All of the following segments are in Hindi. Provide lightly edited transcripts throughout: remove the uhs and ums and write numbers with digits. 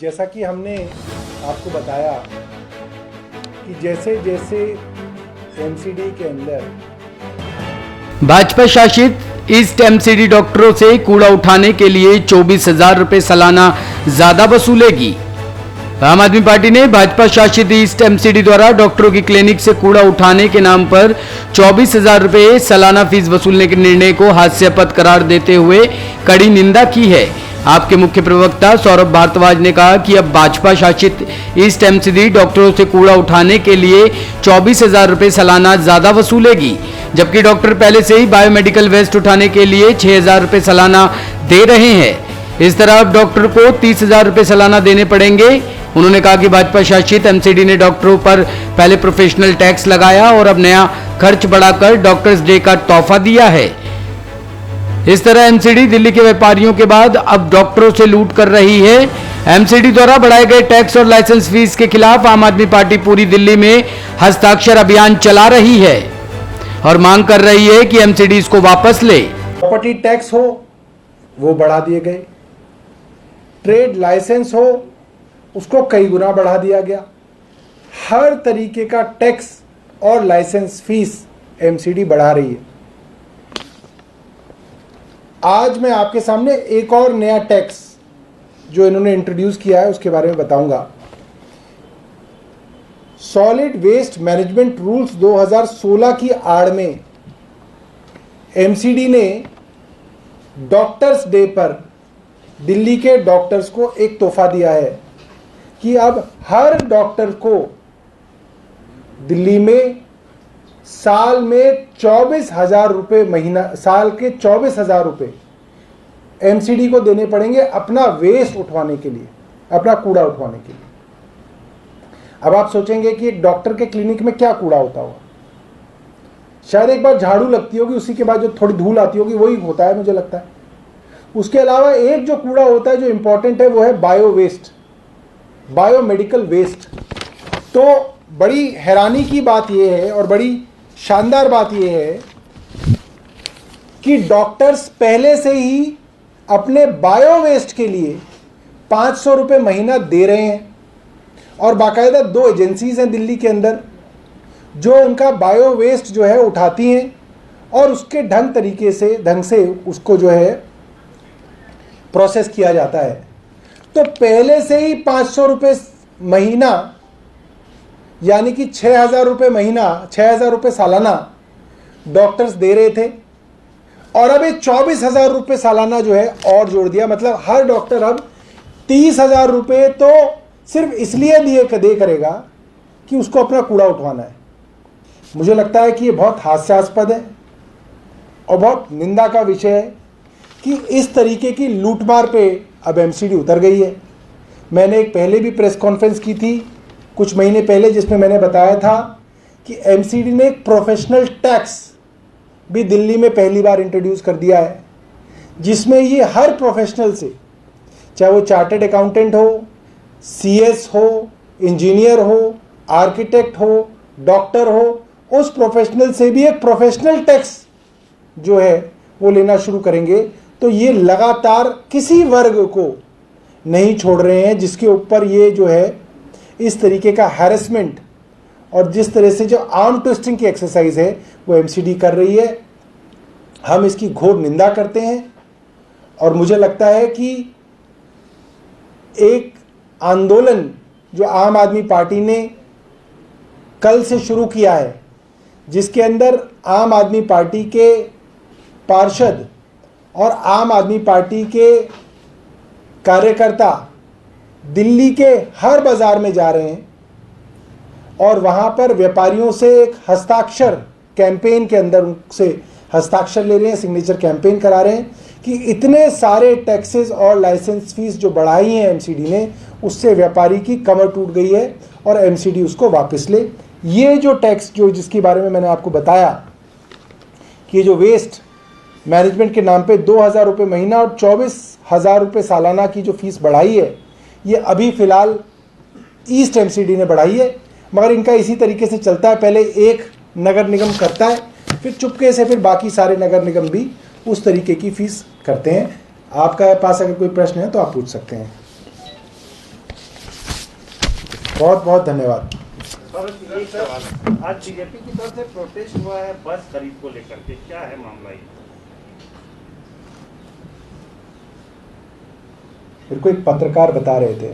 जैसा कि हमने आपको बताया कि जैसे जैसे एमसीडी के अंदर भाजपा शासित ईस्ट एमसीडी डॉक्टरों से कूड़ा उठाने के लिए 24,000 रुपए सालाना ज्यादा वसूलेगी। आम आदमी पार्टी ने भाजपा शासित ईस्ट एमसीडी द्वारा डॉक्टरों की क्लिनिक से कूड़ा उठाने के नाम पर 24,000 रुपए सालाना फीस वसूलने के निर्णय को हास्यास्पद करार देते हुए कड़ी निंदा की है। आपके मुख्य प्रवक्ता सौरभ भारद्वाज ने कहा कि अब भाजपा शासित ईस्ट एमसीडी डॉक्टरों से कूड़ा उठाने के लिए 24,000 रुपए सालाना ज्यादा वसूलेगी, जबकि डॉक्टर पहले से ही बायोमेडिकल वेस्ट उठाने के लिए 6,000 रुपए सालाना दे रहे हैं। इस तरह अब डॉक्टर को 30,000 रुपए सालाना देने पड़ेंगे। उन्होंने कहा कि भाजपा शासित एमसीडी ने डॉक्टरों पर पहले प्रोफेशनल टैक्स लगाया और अब नया खर्च बढ़ाकर डॉक्टर्स डे का तोहफा दिया है। इस तरह एमसीडी दिल्ली के व्यापारियों के बाद अब डॉक्टरों से लूट कर रही है। एमसीडी द्वारा बढ़ाए गए टैक्स और लाइसेंस फीस के खिलाफ आम आदमी पार्टी पूरी दिल्ली में हस्ताक्षर अभियान चला रही है और मांग कर रही है कि एमसीडी इसको वापस ले। प्रॉपर्टी टैक्स हो वो बढ़ा दिए गए, ट्रेड लाइसेंस हो उसको कई गुना बढ़ा दिया गया। हर तरीके का टैक्स और लाइसेंस फीस एमसीडी बढ़ा रही है। आज मैं आपके सामने एक और नया टैक्स जो इन्होंने इंट्रोड्यूस किया है उसके बारे में बताऊंगा। सॉलिड वेस्ट मैनेजमेंट रूल्स 2016 की आड़ में एमसीडी ने डॉक्टर्स डे पर दिल्ली के डॉक्टर्स को एक तोहफा दिया है कि अब हर डॉक्टर को दिल्ली में साल में 24,000 रुपये महीना, साल के 24,000 रुपये एमसीडी को देने पड़ेंगे अपना वेस्ट उठवाने के लिए, अपना कूड़ा उठवाने के लिए। अब आप सोचेंगे कि एक डॉक्टर के क्लिनिक में क्या कूड़ा होता होगा? शायद एक बार झाड़ू लगती होगी, उसी के बाद जो थोड़ी धूल आती होगी वही होता है, मुझे लगता है। उसके अलावा एक जो कूड़ा होता है जो इंपॉर्टेंट है वो है बायो वेस्ट, बायोमेडिकल वेस्ट। तो बड़ी हैरानी की बात यह है और बड़ी शानदार बात यह है कि डॉक्टर्स पहले से ही अपने बायो वेस्ट के लिए 500 रुपये महीना दे रहे हैं और बाकायदा 2 एजेंसीज हैं दिल्ली के अंदर जो उनका बायो वेस्ट जो है उठाती हैं और उसके ढंग से उसको जो है प्रोसेस किया जाता है। तो पहले से ही 500 रुपये महीना यानी कि 6,000 रुपये महीना, 6,000 रुपये सालाना डॉक्टर्स दे रहे थे और अब ये 24,000 रुपये सालाना जो है और जोड़ दिया। मतलब हर डॉक्टर अब 30,000 रुपये तो सिर्फ इसलिए दे करेगा कि उसको अपना कूड़ा उठवाना है। मुझे लगता है कि ये बहुत हास्यास्पद है और बहुत निंदा का विषय है कि इस तरीके की लूटमार पे अब एमसीडी उतर गई है। मैंने एक पहले भी प्रेस कॉन्फ्रेंस की थी कुछ महीने पहले जिसमें मैंने बताया था कि एमसीडी ने एक प्रोफेशनल टैक्स भी दिल्ली में पहली बार इंट्रोड्यूस कर दिया है, जिसमें ये हर प्रोफेशनल से, चाहे वो चार्टर्ड अकाउंटेंट हो, सीएस हो, इंजीनियर हो, आर्किटेक्ट हो, डॉक्टर हो, उस प्रोफेशनल से भी एक प्रोफेशनल टैक्स जो है वो लेना शुरू करेंगे। तो ये लगातार किसी वर्ग को नहीं छोड़ रहे हैं जिसके ऊपर ये जो है इस तरीके का हैरेसमेंट और जिस तरह से जो आर्म ट्विस्टिंग की एक्सरसाइज है वो एमसीडी कर रही है। हम इसकी घोर निंदा करते हैं और मुझे लगता है कि एक आंदोलन जो आम आदमी पार्टी ने कल से शुरू किया है, जिसके अंदर आम आदमी पार्टी के पार्षद और आम आदमी पार्टी के कार्यकर्ता दिल्ली के हर बाजार में जा रहे हैं और वहां पर व्यापारियों से एक हस्ताक्षर कैंपेन के अंदर उनसे हस्ताक्षर ले रहे हैं, सिग्नेचर कैंपेन करा रहे हैं कि इतने सारे टैक्सेस और लाइसेंस फीस जो बढ़ाई हैं एमसीडी ने, उससे व्यापारी की कमर टूट गई है और एमसीडी उसको वापस ले। ये जो टैक्स जो जिसके बारे में मैंने आपको बताया कि जो वेस्ट मैनेजमेंट के नाम पे 2,000 रुपये महीना और 24,000 रुपये सालाना की जो फीस बढ़ाई है, ये अभी फ़िलहाल ईस्ट एमसीडी ने बढ़ाई है, मगर इनका इसी तरीके से चलता है। पहले एक नगर निगम करता है, फिर चुपके से फिर बाकी सारे नगर निगम भी उस तरीके की फ़ीस करते हैं। आपका पास अगर कोई प्रश्न है तो आप पूछ सकते हैं। बहुत बहुत धन्यवाद। सर एक सवाल, आज बीजेपी की तरफ से प्रोटेस्ट हुआ है बस खरीद को लेकर के, क्या है मामला ये? मेरे को एक पत्रकार बता रहे थे,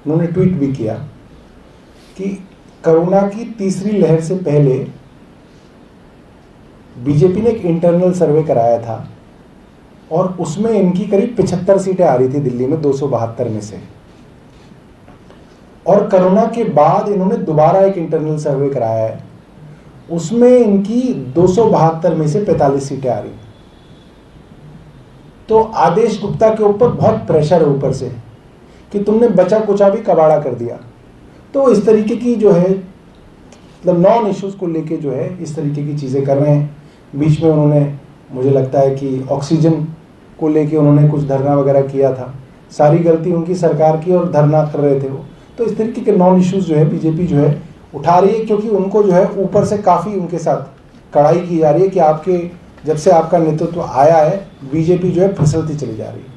उन्होंने ट्वीट भी किया कि कोरोना की तीसरी लहर से पहले बीजेपी ने एक इंटरनल सर्वे कराया था और उसमें इनकी करीब 75 सीटें आ रही थी दिल्ली में 272 में से, और कोरोना के बाद इन्होंने दोबारा एक इंटरनल सर्वे कराया है, उसमें इनकी 272 में से 45 सीटें आ रही। तो आदेश गुप्ता के ऊपर बहुत प्रेशर है ऊपर से कि तुमने बचा कुचा भी कबाड़ा कर दिया। तो इस तरीके की जो है मतलब नॉन इश्यूज को लेके जो है इस तरीके की चीज़ें कर रहे हैं। बीच में उन्होंने, मुझे लगता है कि ऑक्सीजन को लेके उन्होंने कुछ धरना वगैरह किया था, सारी गलती उनकी सरकार की और धरना कर रहे थे वो। तो इस तरीके के नॉन इश्यूज जो है बीजेपी जो है उठा रही है, क्योंकि उनको जो है ऊपर से काफ़ी उनके साथ कड़ाई की जा रही है कि आपके जब से आपका नेतृत्व आया है बीजेपी जो है फिसलती चली जा रही है।